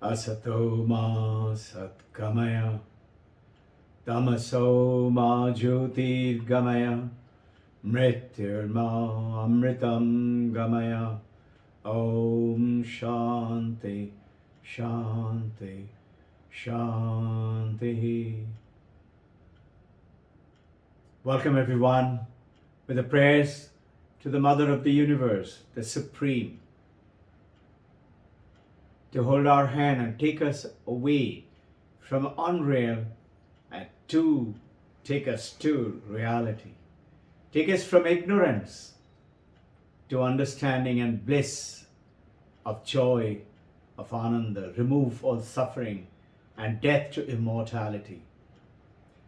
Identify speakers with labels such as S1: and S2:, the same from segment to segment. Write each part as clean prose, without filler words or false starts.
S1: Asato ma satgamaya, tamaso ma jyotirgamaya, mrityurma amritam gamaya. Om Shanti, Shanti, Shanti. Welcome everyone with the prayers to the Mother of the Universe, the Supreme, to hold our hand and take us away from unreal and to take us to reality. Take us from ignorance to understanding and bliss of joy, of ananda. Remove all suffering and death to immortality.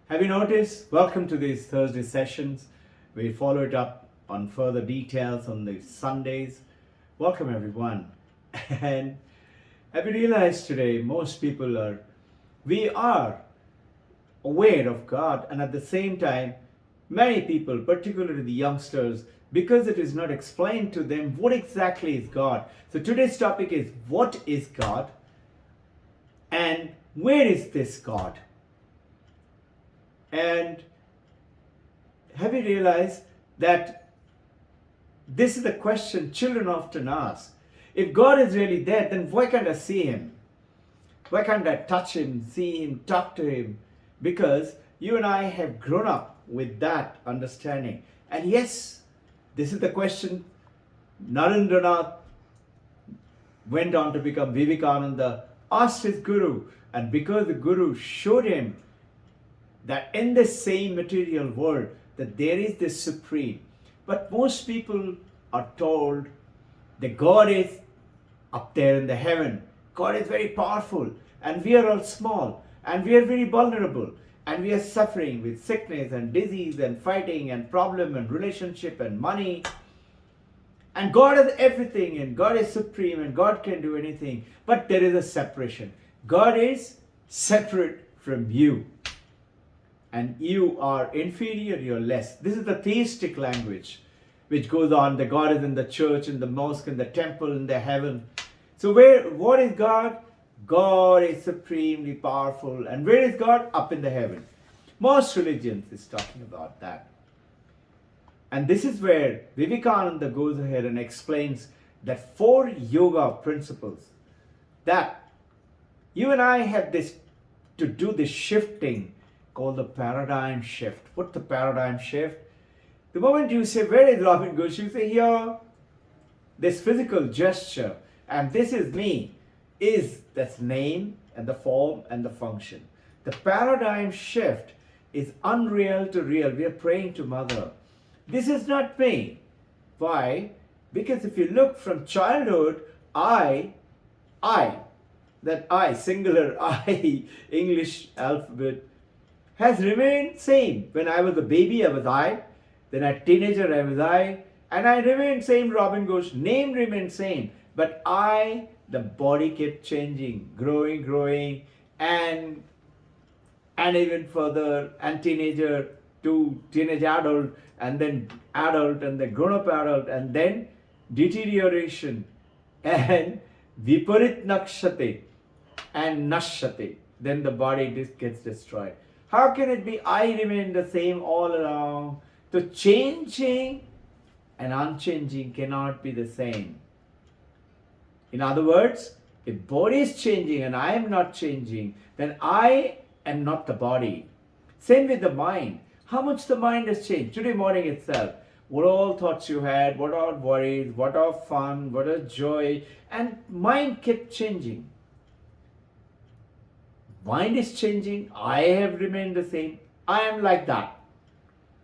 S1: Have you noticed? Welcome to these Thursday sessions. We follow it up on further details on the Sundays. Welcome everyone. And have you realized today we are aware of God, and at the same time many people, particularly the youngsters, because it is not explained to them what exactly is God. So today's topic is, what is God and where is this God? And have you realized that this is the question children often ask? If God is really there, then why can't I see Him? Why can't I touch Him, see Him, talk to Him? Because you and I have grown up with that understanding. And yes, this is the question. Narendranath went on to become Vivekananda, asked his guru, and because the guru showed him that in the same material world that there is this supreme. But most people are told that God is up there in the heaven. God is very powerful and we are all small and we are very vulnerable and we are suffering with sickness and disease and fighting and problem and relationship and money. And God is everything and God is supreme and God can do anything. But there is a separation. God is separate from you. And you are inferior, you're less. This is the theistic language which goes on. The God is in the church, in the mosque, in the temple, in the heaven. So what is God? God is supremely powerful. And where is God? Up in the heaven. Most religions is talking about that. And this is where Vivekananda goes ahead and explains that 4 yoga principles that you and I have this to do this shifting called the paradigm shift. What the paradigm shift? The moment you say, where is Robbin Ghosh? You say, here, this physical gesture, and this is me, is that's name and the form and the function. The paradigm shift is unreal to real. We are praying to Mother. This is not me. Why? Because if you look from childhood, that I, singular I, English alphabet, has remained same. When I was a baby, I was I. Then a teenager, I was I. And I remained same, Robbin Ghosh. Name remained same. But I, the body kept changing, growing, and even further, and teenager to teenage adult, and then grown-up adult, and then deterioration, and viparit nakshate, and nashate. Then the body gets destroyed. How can it be I remain the same all along? So changing and unchanging cannot be the same. In other words, if body is changing and I am not changing, then I am not the body. Same with the mind. How much the mind has changed. Today morning itself, what all thoughts you had, what all worries, what all fun, what all joy, and mind kept changing. Mind is changing, I have remained the same, I am like that.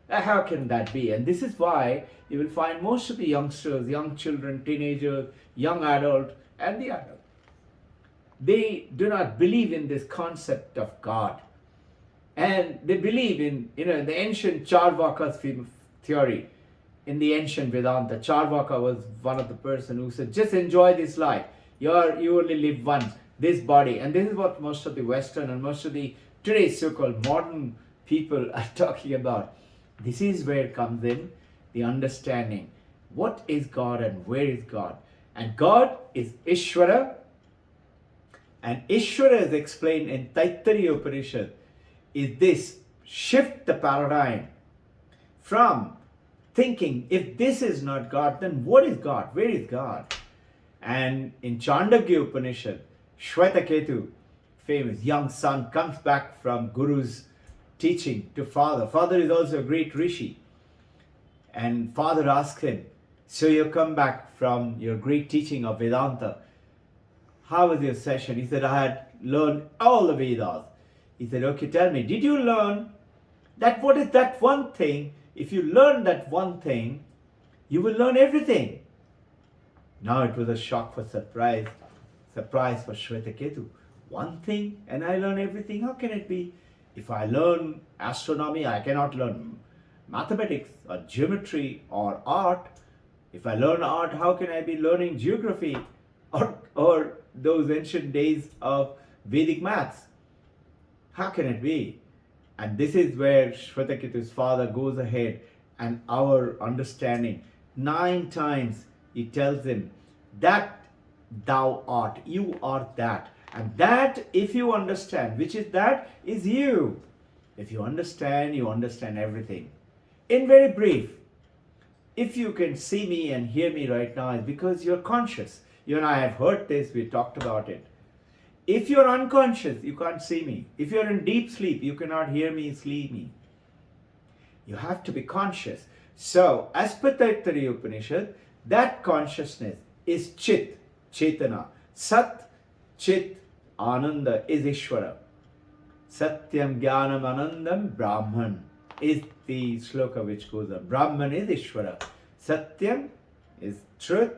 S1: How can that be? And this is why you will find most of the youngsters, young children, teenagers, young adult, and the adult, they do not believe in this concept of God. And they believe in, the ancient Charvaka's theory. In the ancient Vedanta, Charvaka was one of the person who said, just enjoy this life. You only live once. This body, and this is what most of the Western and most of the today's so-called modern people are talking about. This is where comes in the understanding. What is God and where is God? And God is Ishvara, And Ishvara is explained in Taittiriya Upanishad is this: shift the paradigm from thinking, if this is not God, then what is God? Where is God? And in Chandogya Upanishad, Shwetaketu, famous young son, comes back from Guru's teaching to father. Father is also a great rishi. And father asks him, so you come back from your great teaching of Vedanta. How was your session? He said, I had learned all the Vedas. He said, okay, tell me, did you learn that what is that one thing? If you learn that one thing, you will learn everything. Now it was a shock for surprise for Shwetaketu. One thing and I learn everything? How can it be? If I learn astronomy, I cannot learn mathematics or geometry or art. If I learn art, how can I be learning geography or those ancient days of Vedic maths? How can it be? And this is where Shwetaketu's father goes ahead and our understanding. 9 times he tells him that thou art, you are that. And that, if you understand, which is that, is you. If you understand everything. In very brief, if you can see me and hear me right now, it's because you're conscious. You and I have heard this, we talked about it. If you're unconscious, you can't see me. If you're in deep sleep, you cannot hear me, see me. You have to be conscious. So, as per Taittiriya Upanishad, that consciousness is Chit, Chetana. Sat, Chit, Ananda is Ishvara. Satyam, Jnanam, Anandam, Brahman is the sloka which goes on. Brahman is Ishvara. Satyam is truth.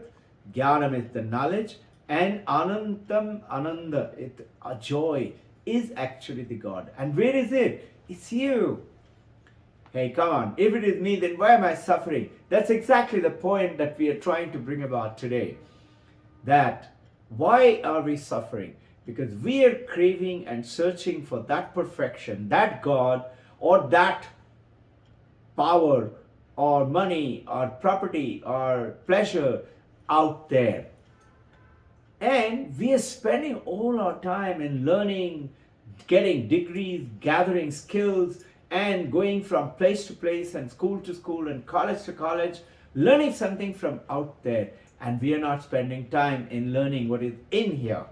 S1: Jnanam is the knowledge. And Anantam, Ananda, a joy, is actually the God. And where is it? It's you. Hey, come on. If it is me, then why am I suffering? That's exactly the point that we are trying to bring about today. That why are we suffering? Because we are craving and searching for that perfection, that God, or that power, or money, or property, or pleasure out there. And we are spending all our time in learning, getting degrees, gathering skills, and going from place to place and school to school and college to college, learning something from out there. And we are not spending time in learning what is in here.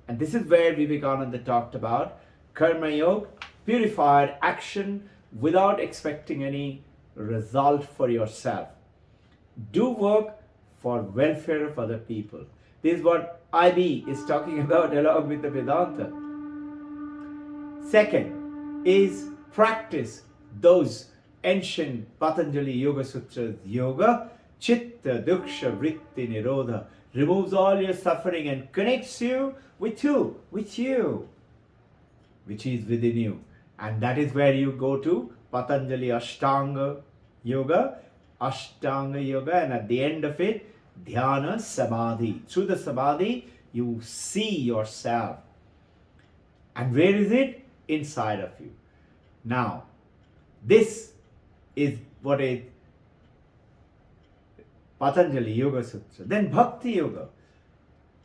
S1: And this is where Vivekananda talked about Karma Yoga, purified action without expecting any result for yourself. Do work for welfare of other people. This is what IB is talking about along with the Vedanta. Second is practice those ancient Patanjali Yoga Sutras. Yoga, Chitta, Duksha, Vritti, Nirodha, removes all your suffering and connects you with who? With you, which is within you. And that is where you go to Patanjali Ashtanga Yoga, and at the end of it, Dhyana Samadhi. Through the Samadhi, you see yourself. And where is it? Inside of you. Now, this is what is Patanjali Yoga Sutra. Then Bhakti Yoga.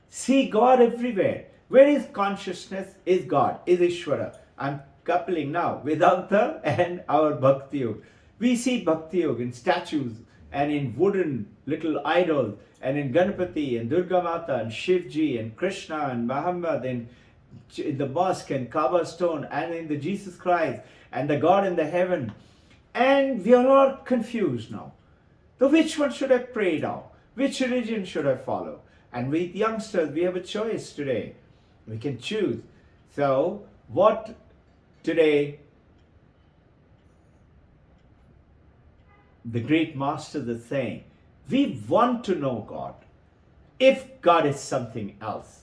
S1: See God everywhere. Where is consciousness? Is God, is Ishvara. I'm coupling now Vedanta and our Bhakti Yoga. We see Bhakti Yoga in statues and in wooden little idols, and in Ganapati and Durga Mata and Shivji and Krishna and Muhammad, and in the mosque and Kaaba stone, and in the Jesus Christ and the God in the heaven. And we are all confused now. So which one should I pray now? Which religion should I follow? And with youngsters, we have a choice today. We can choose. So what today the great masters are saying, we want to know God. If God is something else.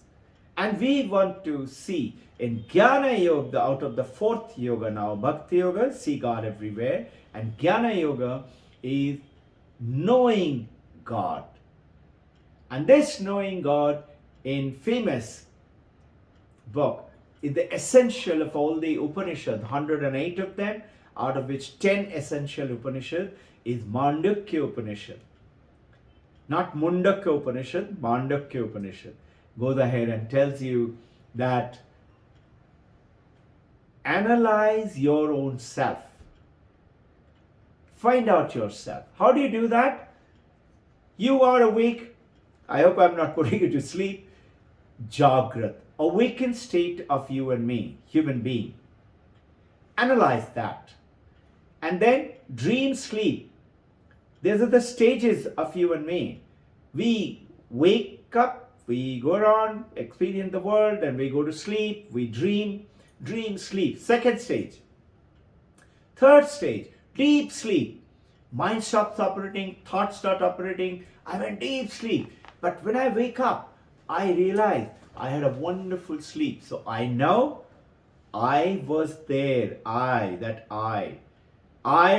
S1: And we want to see in Jnana Yoga, out of the 4th yoga now, Bhakti Yoga, see God everywhere. And Jnana Yoga is knowing God. And this knowing God in famous book is the essential of all the Upanishads, 108 of them, out of which 10 essential Upanishads is Mandukya Upanishad. Not Mundakya Upanishad, Mandukya Upanishad. Goes ahead and tells you that analyze your own self. Find out yourself. How do you do that? You are awake. I hope I'm not putting you to sleep. Jagrat, awakened state of you and me, human being. Analyze that. And then dream, sleep. These are the stages of you and me. We wake up, we go around, experience the world, and we go to sleep, we dream, sleep. Second stage. Third stage, deep sleep. Mind stops operating, thoughts start operating. I'm in deep sleep. But when I wake up, I realize I had a wonderful sleep. So I know I was there. I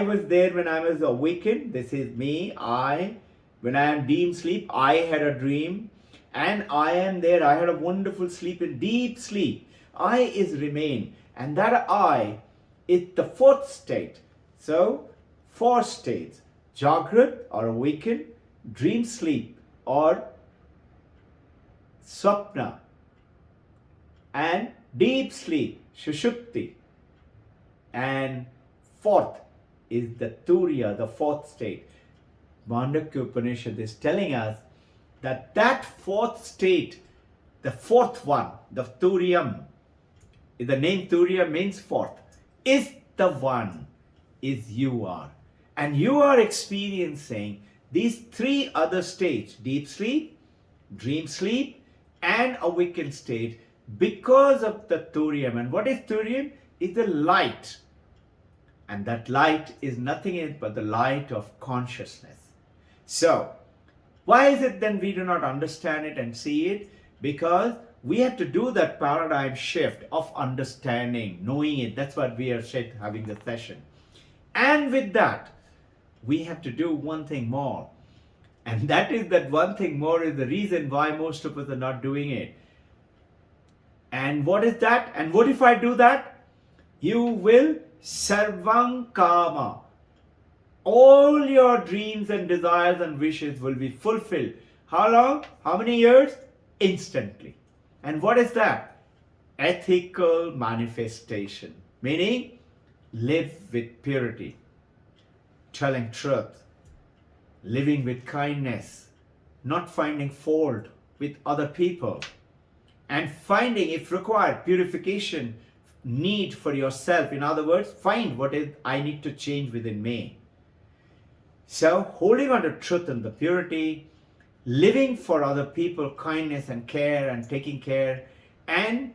S1: was there when I was awakened. This is me. When I am deep sleep, I had a dream. And I am there. I had a wonderful sleep in deep sleep. I is remain. And that I is the fourth state. So, four states. Jagrat or awakened, dream sleep or Swapna, and deep sleep, Shushupti. And fourth is the Turiya, the fourth state. Mandakya Upanishad is telling us that fourth state, the fourth one, the Turiyam, the name Turiya means fourth, is the one, is you are. And you are experiencing these three other states, deep sleep, dream sleep, and awakened state because of the Turiyam. And what is Turiyam? It's the light. And that light is nothing else but the light of consciousness. So, why is it then we do not understand it and see it? Because we have to do that paradigm shift of understanding, knowing it. That's what we are having the session. And with that, we have to do one thing more. And that one thing more is the reason why most of us are not doing it. And what is that? And what if I do that? You will sarvang kama. All your dreams and desires and wishes will be fulfilled. How long? How many years? Instantly. And what is that? Ethical manifestation. Meaning, live with purity, telling truth, living with kindness, not finding fault with other people, and finding, if required, purification need for yourself. In other words, find what is I need to change within me. So, holding on to truth and the purity, living for other people, kindness and care and taking care, and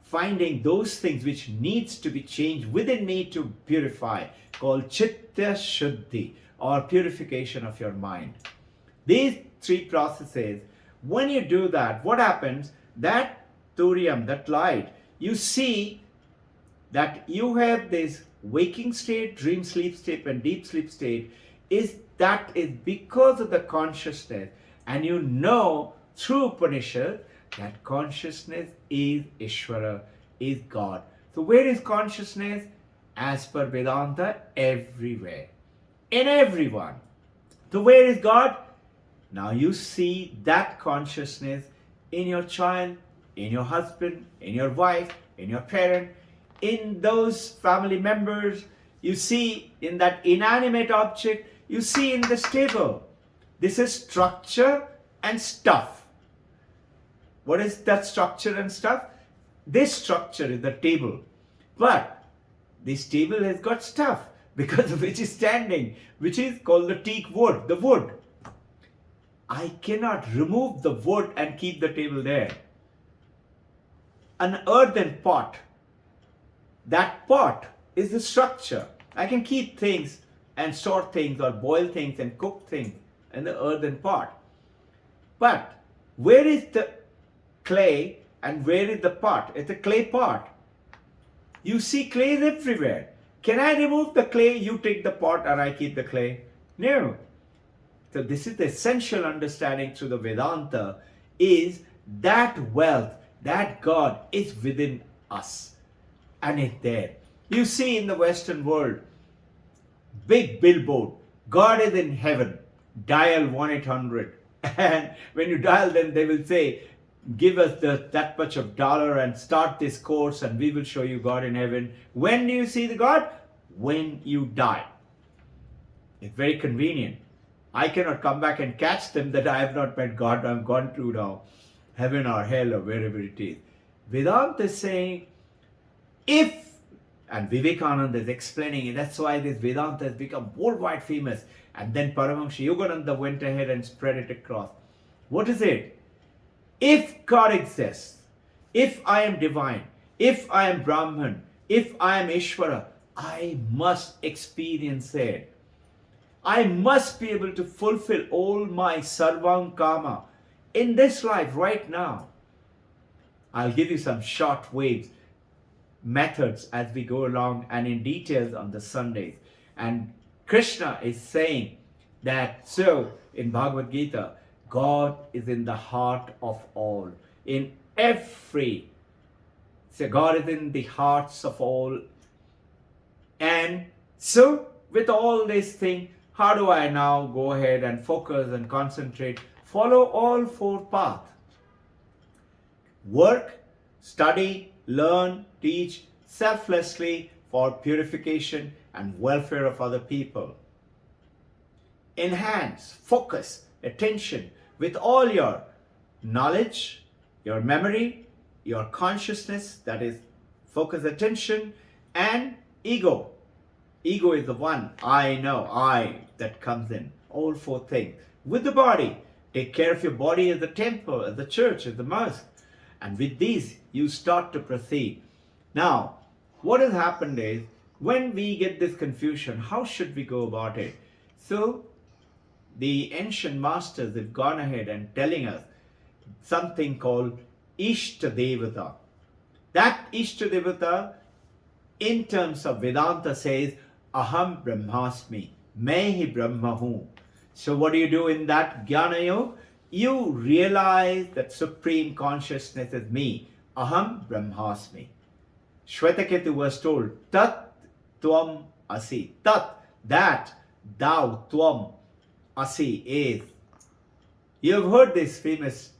S1: finding those things which needs to be changed within me to purify, called chitta shuddhi, or purification of your mind. These three processes, when you do that, what happens? That Turiyam, that light, you see that you have this waking state, dream sleep state, and deep sleep state, is because of the consciousness. And you know through Upanishad that consciousness is Ishvara, is God. So where is consciousness? As per Vedanta, everywhere, in everyone. So where is God? Now you see that consciousness in your child, in your husband, in your wife, in your parent, in those family members. You see in that inanimate object, you see in this table. This is structure and stuff. What is that structure and stuff? This structure is the table. But this table has got stuff because of which is standing, which is called the teak wood, the wood. I cannot remove the wood and keep the table there. An earthen pot, that pot is the structure. I can keep things and store things or boil things and cook things in the earthen pot. But where is the clay and where is the pot? It's a clay pot. You see clay everywhere. Can I remove the clay, you take the pot, or I keep the clay? No. So this is the essential understanding through the Vedanta, is that wealth, that God is within us and it's there. You see in the Western world, big billboard, God is in heaven, dial 1-800. And when you dial them, they will say, give us that much of dollar and start this course and we will show you God in heaven. When do you see the God? When you die. It's very convenient. I cannot come back and catch them that I have not met God. I've gone to now heaven or hell or wherever it is. Vedanta is saying, if, and Vivekananda is explaining it, that's why this Vedanta has become worldwide famous. And then Paramahamsa Yogananda went ahead and spread it across. What is it? If God exists, if I am divine, if I am Brahman, if I am Ishvara, I must experience it. I must be able to fulfill all my sarvam kama in this life right now. I'll give you some short waves, methods as we go along and in details on the Sundays. And Krishna is saying that, so in Bhagavad Gita, God is in the heart of all. In every, so God is in the hearts of all. And so with all this thing, how do I now go ahead and focus and concentrate? Follow all four paths. Work, study, learn, teach selflessly for purification and welfare of other people. Enhance, focus, attention with all your knowledge, your memory, your consciousness, that is focus, attention, and ego. Ego is the one, I know, I, that comes in. All four things. With the body, take care of your body as the temple, as the church, as the mosque. And with these, you start to proceed. Now, what has happened is, when we get this confusion, how should we go about it? So, the ancient masters have gone ahead and telling us something called Ishta Devata. That Ishta Devata, in terms of Vedanta, says, Aham Brahmasmi, Main hi Brahma hu. So what do you do in that Jnana Yoga? You realize that Supreme Consciousness is me. Aham Brahmasmi. Shvetaketu was told, Tat Tvam Asi. Tat, that, thou, Tvam Asi is. You have heard this famous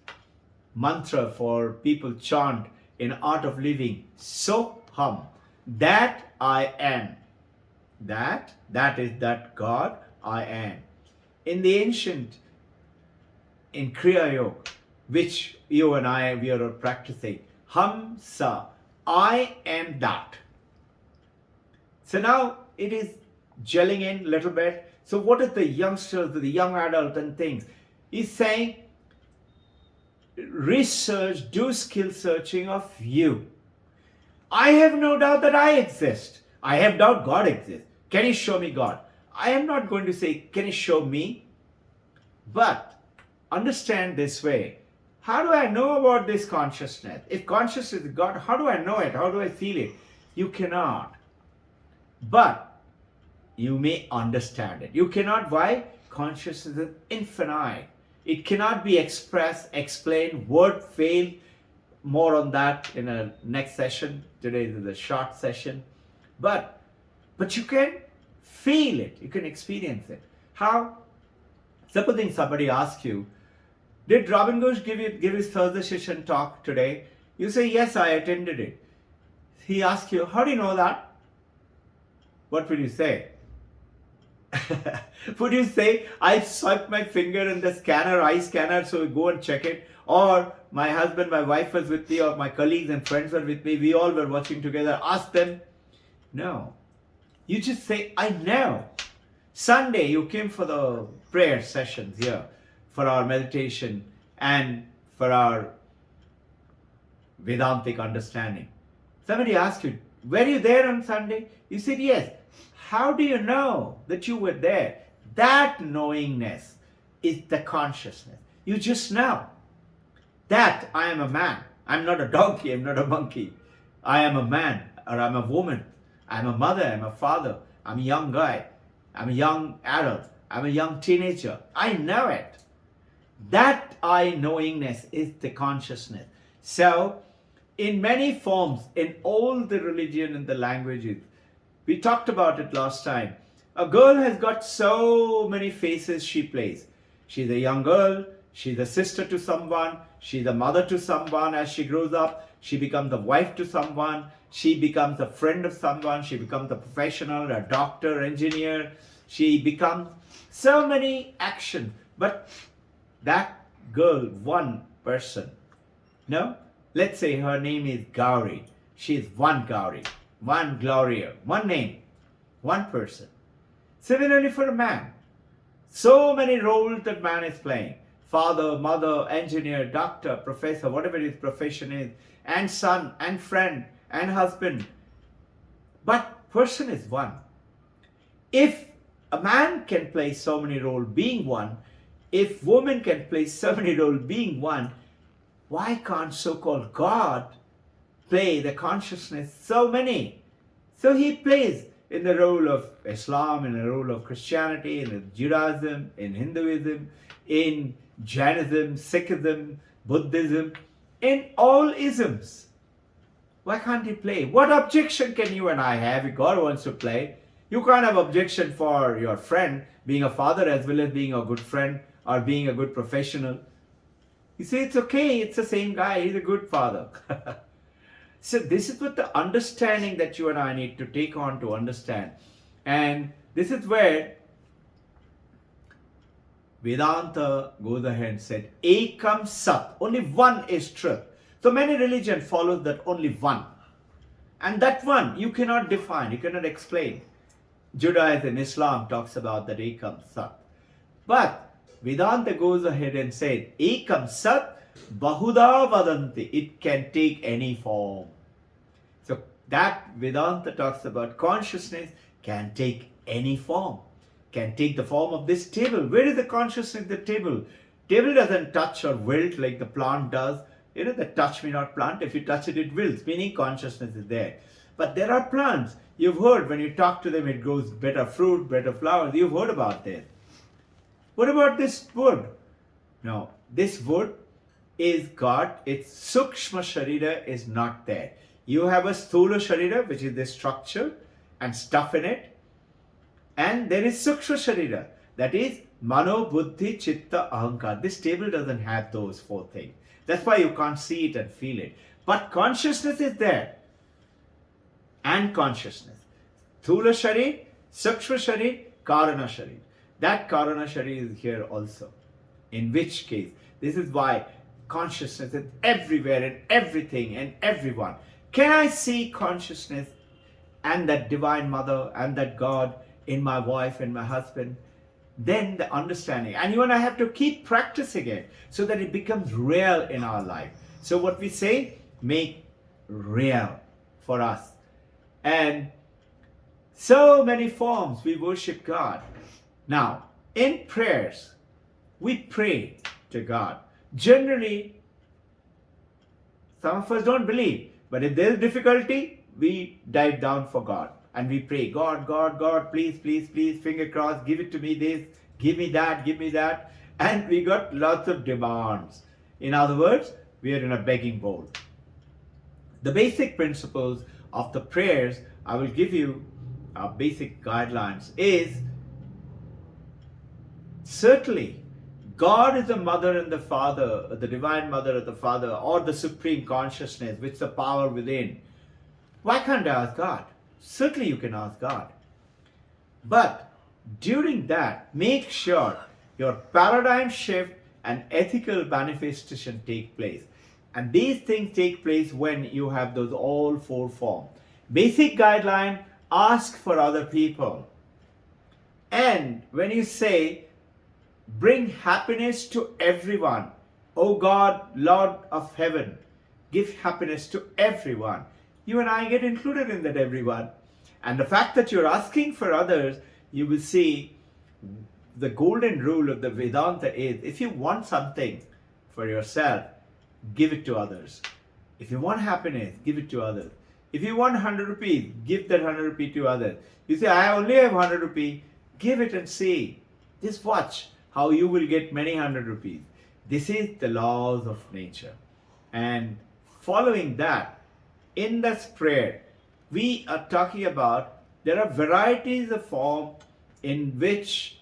S1: mantra for people chant in Art of Living. Soham, that I am. That is that God I am. In the ancient, in Kriya Yoga, which you and I, we are practicing, Hamsa, I am that. So now it is gelling in a little bit. So what is the youngsters, the young adult and things? He's saying, research, do skill searching of you. I have no doubt that I exist. I have doubt God exists. Can you show me God? I am not going to say, can you show me? But understand this way. How do I know about this consciousness? If consciousness is God, how do I know it? How do I feel it? You cannot. But you may understand it. You cannot. Why? Consciousness is infinite. It cannot be expressed, explained, word failed. More on that in a next session. Today is a short session. But you can feel it. You can experience it. How? Supposing somebody asks you, did Robbin Ghosh give his Thursday session talk today? You say, yes, I attended it. He asks you, how do you know that? What will you say? Would you say, I swiped my finger in the scanner, eye scanner, so we go and check it? Or my husband, my wife was with me, or my colleagues and friends were with me, we all were watching together, ask them? No. You just say, I know. Sunday you came for the prayer sessions here, for our meditation and for our Vedantic understanding. Somebody asked you, were you there on Sunday? You said, yes. How do you know that you were there? That knowingness is the consciousness. You just know that I am a man. I'm not a donkey. I'm not a monkey. I am a man, or I'm a woman. I'm a mother. I'm a father. I'm a young guy. I'm a young adult. I'm a young teenager. I know it. That I knowingness is the consciousness. So, in many forms, in all the religion and the languages, we talked about it last time. A girl has got so many faces she plays. She's a young girl. She's a sister to someone. She's a mother to someone as she grows up. She becomes a wife to someone. She becomes a friend of someone. She becomes a professional, a doctor, engineer. She becomes so many actions. But that girl, one person, no? Let's say her name is Gauri. She is one Gauri, one Gloria, one name, one person. Similarly for a man. So many roles that man is playing. Father, mother, engineer, doctor, professor, whatever his profession is, and son, and friend, and husband. But person is one. If a man can play so many roles being one, if woman can play so many roles being one, why can't so-called God play the consciousness so many? So he plays in the role of Islam, in the role of Christianity, in Judaism, in Hinduism, in Jainism, Sikhism, Buddhism, in all isms. Why can't he play? What objection can you and I have if God wants to play? You can't have objection for your friend being a father as well as being a good friend or being a good professional. You say it's okay, it's the same guy, he's a good father. So this is what the understanding that you and I need to take on to understand. And this is where Vedanta goes ahead and said, Ekam Sat, only one is truth. So many religions follow that only one. And that one you cannot define, you cannot explain. Judaism, Islam talks about that Ekam Sat. But Vedanta goes ahead and said, Ekam Sat Bahuda Vadanti. It can take any form. So that Vedanta talks about consciousness can take any form. Can take the form of this table. Where is the consciousness in the table? Table doesn't touch or wilt like the plant does. You know, the touch me not plant. If you touch it, it wilts, meaning consciousness is there. But there are plants. You've heard when you talk to them, it grows better fruit, better flowers. You've heard about that. What about this wood? No, this wood is God. Its Sukshma Sharira is not there. You have a Sthula Sharira, which is the structure and stuff in it. And there is Sukshma Sharira, that is Mano, Buddhi, Chitta, Ahankar. This table doesn't have those four things. That's why you can't see it and feel it. But consciousness is there. And consciousness. Sthula Sharir, Sukshma Sharir, Karana Sharir. That Karana Sharir is here also. In which case, this is why consciousness is everywhere and everything and everyone. Can I see consciousness and that divine mother and that God in my wife and my husband? Then the understanding. And you and I have to keep practicing it so that it becomes real in our life. So what we say, make real for us. And so many forms we worship God. Now, in prayers, we pray to God. Generally, some of us don't believe. But if there's difficulty, we dive down for God. And we pray, God, God, God, please, please, please, finger crossed, give it to me this, give me that, give me that. And we got lots of demands. In other words, we are in a begging bowl. The basic principles of the prayers, I will give you basic guidelines, is certainly God is the mother and the father, the divine mother or the father, or the supreme consciousness, which is the power within. Why can't I ask God? Certainly you can ask God. But during that, make sure your paradigm shift and ethical manifestation take place. And these things take place when you have those all four forms. Basic guideline, ask for other people. And when you say, bring happiness to everyone. O God, Lord of heaven, give happiness to everyone. You and I get included in that everyone. And the fact that you're asking for others, you will see the golden rule of the Vedanta is, if you want something for yourself, give it to others. If you want happiness, give it to others. If you want 100 rupees, give that 100 rupees to others. You say, I only have 100 rupees, give it and see. Just watch how you will get many 100 rupees. This is the laws of nature. And following that, in this prayer, we are talking about there are varieties of form in which,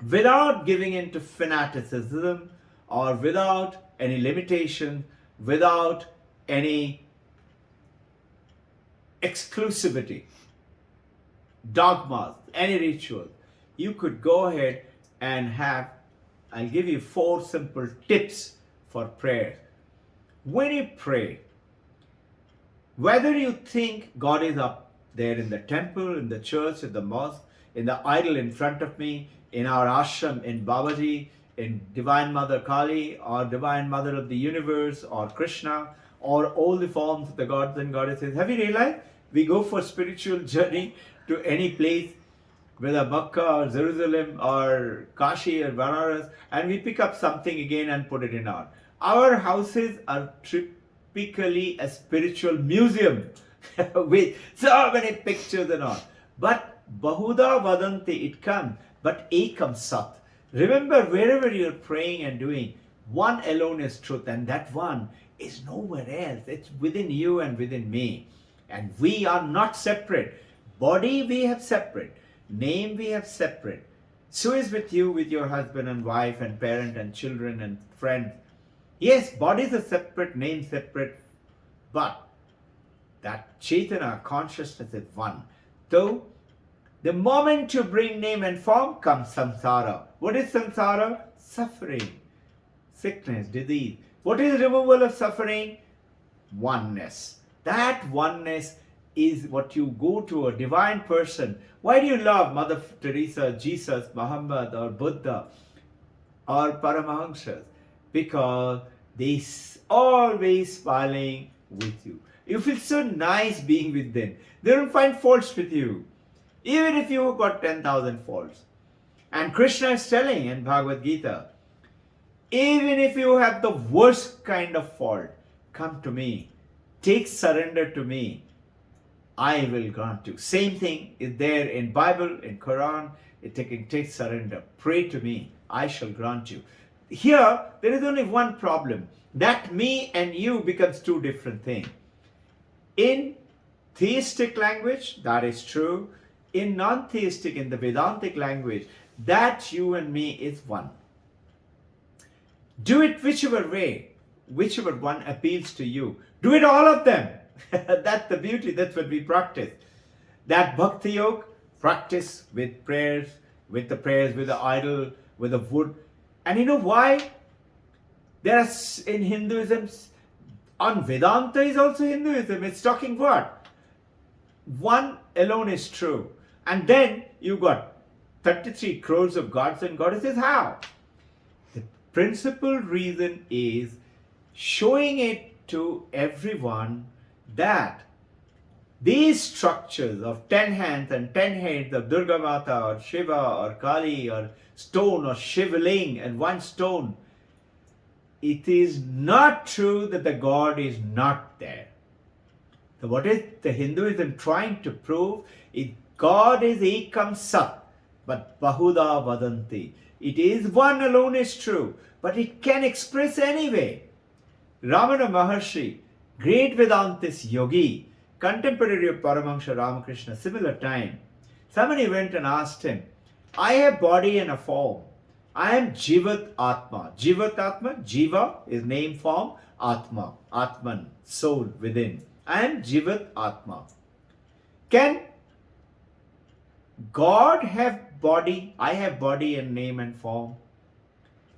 S1: without giving into fanaticism or without any limitation, without any exclusivity, dogmas, any ritual. You could go ahead and have, I'll give you 4 simple tips for prayer. When you pray, whether you think God is up there in the temple, in the church, in the mosque, in the idol in front of me, in our ashram, in Babaji, in Divine Mother Kali, or Divine Mother of the Universe, or Krishna, or all the forms of the gods and goddesses. Have you realized we go for spiritual journey to any place, whether Makkah or Jerusalem or Kashi or Banaras, and we pick up something again and put it in our houses are typically a spiritual museum with so many pictures and all. But Bahuda Vadanti, it comes, but Ekam Sat. Remember, wherever you're praying and doing, one alone is truth, and that one is nowhere else. It's within you and within me. And we are not separate. Body we have separate. Name we have separate. So is with you, with your husband and wife and parent and children and friends. Yes, bodies are separate, name separate, but that Chaitanya consciousness is one. So, the moment you bring name and form comes samsara. What is samsara? Suffering, sickness, disease. What is removal of suffering? Oneness. That oneness is what you go to a divine person. Why do you love Mother Teresa, Jesus, Muhammad, or Buddha, or Paramahamsas? Because they always smiling with you. You feel so nice being with them. They don't find faults with you, even if you got 10,000 faults. And Krishna is telling in Bhagavad Gita, even if you have the worst kind of fault, come to me, take surrender to me, I will grant you. Same thing is there in Bible, in Quran, take surrender, pray to me, I shall grant you. Here, there is only one problem, that me and you becomes 2 different things. In theistic language, that is true. In non-theistic, in the Vedantic language, that you and me is one. Do it whichever way, whichever one appeals to you. Do it all of them. That's the beauty, that's what we practice. That Bhakti Yoga, practice with prayers, with the idol, with the wood. And you know why? There are in Hinduism, on Vedanta is also Hinduism. It's talking what? One alone is true. And then you got 33 crores of gods and goddesses. How? The principal reason is showing it to everyone that these structures of 10 hands and 10 heads of Durga Mata or Shiva or Kali or stone or Shivaling and one stone, it is not true that the God is not there. So what is the Hinduism trying to prove? God is Ekam Sat, but Bahuda Vadanti. It is one alone is true, but it can express anyway. Ramana Maharshi, great Vedantist yogi, contemporary of Paramahamsa Ramakrishna, similar time, somebody went and asked him, I have body and a form. I am Jivat Atma. Jivat Atma, Jiva is name form, Atma, Atman, soul within. I am Jivat Atma. Can God have body? I have body and name and form.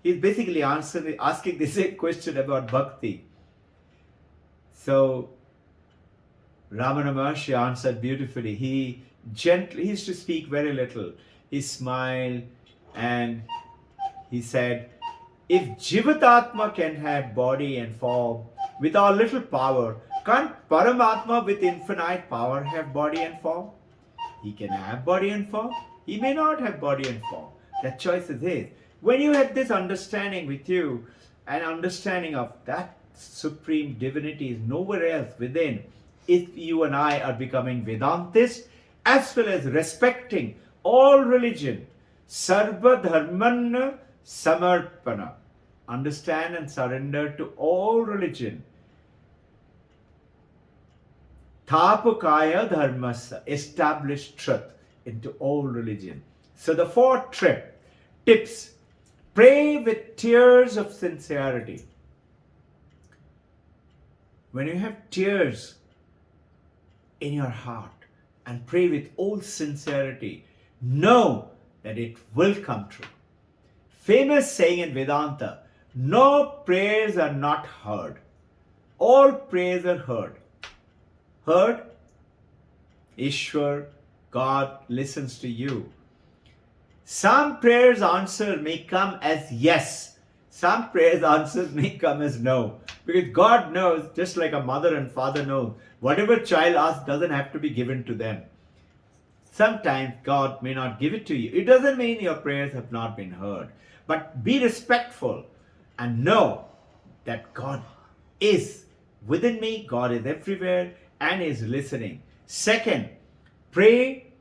S1: He's basically asking the same question about bhakti. So Ramana Maharshi answered beautifully. He used to speak very little. He smiled and he said, if Jivatatma can have body and form with our little power, can't Paramatma with infinite power have body and form? He can have body and form. He may not have body and form. That choice is his. When you have this understanding with you, an understanding of that supreme divinity is nowhere else within, if you and I are becoming Vedantists, as well as respecting all religion, Sarva Dharmanna Samarpana, understand and surrender to all religion. Thapakaya Dharmasa, establish truth into all religion. So the 4 tips Pray with tears of sincerity. When you have tears in your heart and pray with all sincerity, know that it will come true. Famous saying in Vedanta, no prayers are not heard. All prayers are heard. Heard? Ishwar, God listens to you. Some prayers answer may come as yes. Some prayers answers may come as no. Because God knows, just like a mother and father know, whatever child asks doesn't have to be given to them. Sometimes God may not give it to you. It doesn't mean your prayers have not been heard. But be respectful and know that God is within me, God is everywhere and is listening. Second, pray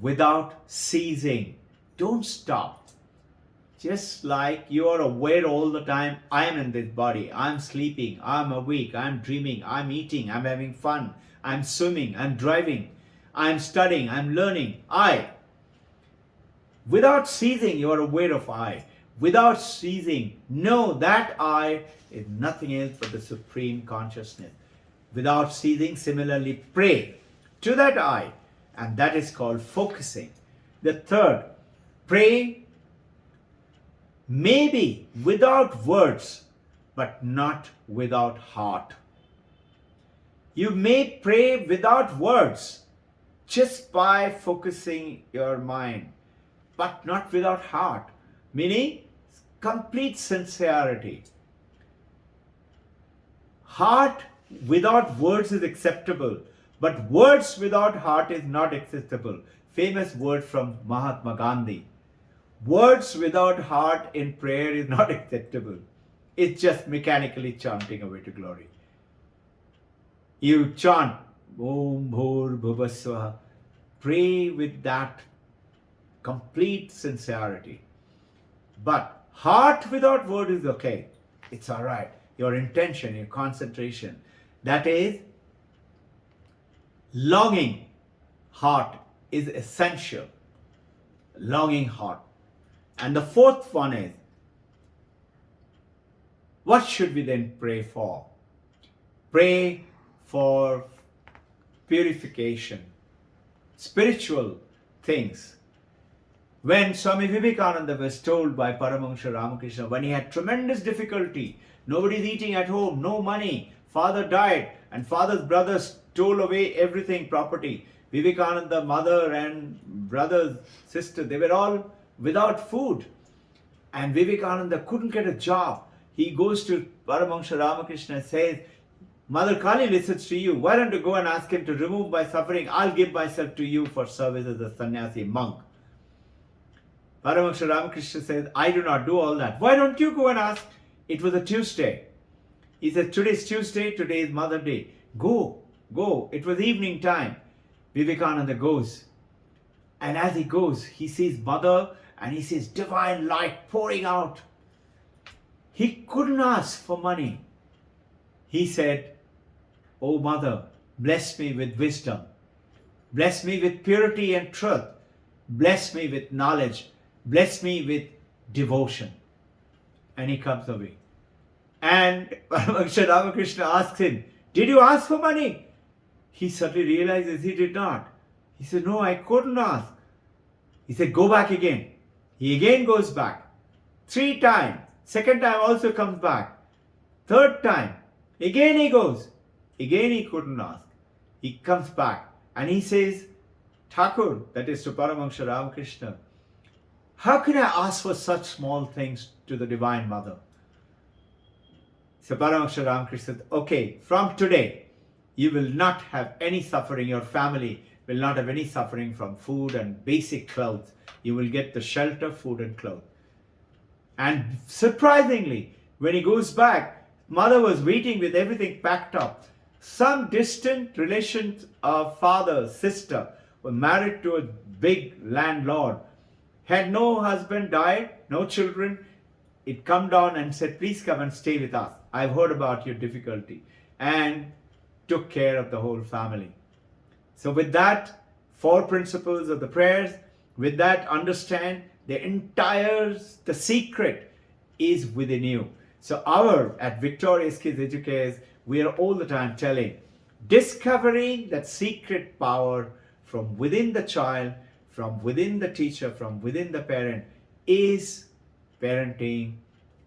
S1: without ceasing. Don't stop. Just like you are aware all the time, I am in this body, I'm sleeping, I'm awake, I'm dreaming, I'm eating, I'm having fun, I'm swimming, I'm driving, I'm studying, I'm learning. I. Without ceasing, you are aware of I. Without ceasing, know that I is nothing else but the Supreme Consciousness. Without ceasing, similarly, pray to that I, and that is called focusing. The third, pray maybe without words, but not without heart. You may pray without words, just by focusing your mind, but not without heart, meaning complete sincerity. Heart without words is acceptable, but words without heart is not acceptable. Famous word from Mahatma Gandhi. Words without heart in prayer is not acceptable. It's just mechanically chanting away to glory. You chant Om Bhur Bhuva Swaha. Pray with that complete sincerity. But heart without word is okay. It's all right. Your intention, your concentration. That is, longing heart is essential. Longing heart. And the fourth one is, what should we then pray for? Pray for purification, spiritual things. When Swami Vivekananda was told by Paramahansa Ramakrishna, when he had tremendous difficulty, nobody's eating at home, no money, father died, and father's brothers stole away everything, property. Vivekananda, mother and brothers, sister, they were all without food. And Vivekananda couldn't get a job. He goes to Paramahansa Ramakrishna and says, Mother Kali listens to you. Why don't you go and ask him to remove my suffering? I'll give myself to you for service as a sannyasi monk. Paramahansa Ramakrishna says, I do not do all that. Why don't you go and ask? It was a Tuesday. He said, today's Tuesday, today is Mother Day. Go. It was evening time. Vivekananda goes. And as he goes, he sees Mother and he sees divine light pouring out. He couldn't ask for money. He said, Oh Mother, bless me with wisdom. Bless me with purity and truth. Bless me with knowledge. Bless me with devotion. And he comes away. And Paramahansa Ramakrishna asks him, did you ask for money? He suddenly realizes he did not. He said, no, I couldn't ask. He said, go back again. He again goes back. 3 times. Second time also comes back. Third time. Again he goes. Again he couldn't ask. He comes back and he says, Thakur, that is to Paramahansa Ramakrishna, how can I ask for such small things to the Divine Mother? So Paramahansa Ramakrishna said, okay, from today, you will not have any suffering. Your family will not have any suffering from food and basic clothes. You will get the shelter, food and clothes. And surprisingly, when he goes back, Mother was waiting with everything packed up. Some distant relations of father, sister, were married to a big landlord. Had no husband, died, no children. It come down and said, please come and stay with us. I've heard about your difficulty. And took care of the whole family. So with that, 4 principles of the prayers. With that, understand the secret is within you. So at Victorious Kids Educators, we are all the time telling, discovering that secret power from within the child, from within the teacher, from within the parent is parenting,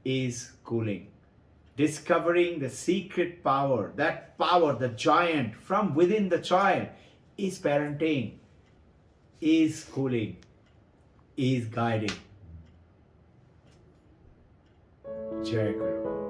S1: is schooling. Discovering the secret power, that power, the giant from within the child is parenting, is schooling, is guiding. Jai Guru.